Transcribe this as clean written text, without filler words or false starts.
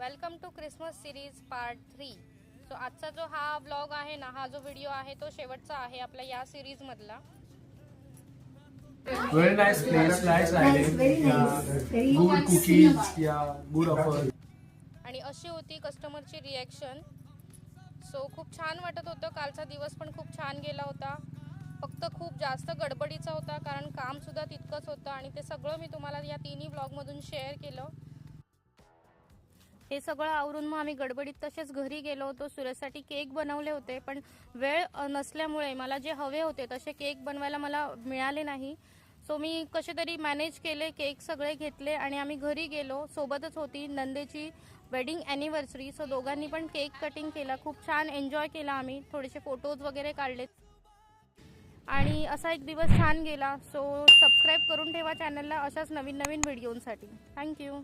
Welcome to Christmas series part 3। So आजचा जो हा व्लॉग आहे ना, हा जो व्हिडिओ आहे तो शेवटचा आहे आपल्या या सिरीज मधला। Very nice place, nice lighting, good cookies, good offer. आणि अशी होती कस्टमरची रिॲक्शन। सो खूप छान वाटत होतं। कालचा दिवस पण खूप छान गेला होता। फक्त खूप जास्त गडबडीचा होता कारण काम सुद्धा तितकंच होतं आणि ते सगळं मी तुम्हाला या तिन्ही व्लॉगमधून शेअर केलं। हे सगळं आवरून मग आम्ही गडबडीत तसेच घरी गेलो होतो। सूरजसाठी केक बनवले होते पण वेळ नसल्यामुळे मला जे हवे होते तसे केक बनवायला मला मिळाले नाही। सो मी कसे तरी मॅनेज केले, केक सगळे घेतले आणि आम्ही घरी गेलो। सोबतच होती नंदेची वेडिंग ॲनिव्हर्सरी। सो दोघांनी पण केक कटिंग केला, खूप छान एन्जॉय केला आम्ही, थोडेसे फोटोज वगैरे काढले आणि असा एक दिवस छान गेला। सो सबस्क्राईब करून ठेवा चॅनलला अशाच नवीन नवीन व्हिडिओंसाठी। थँक्यू।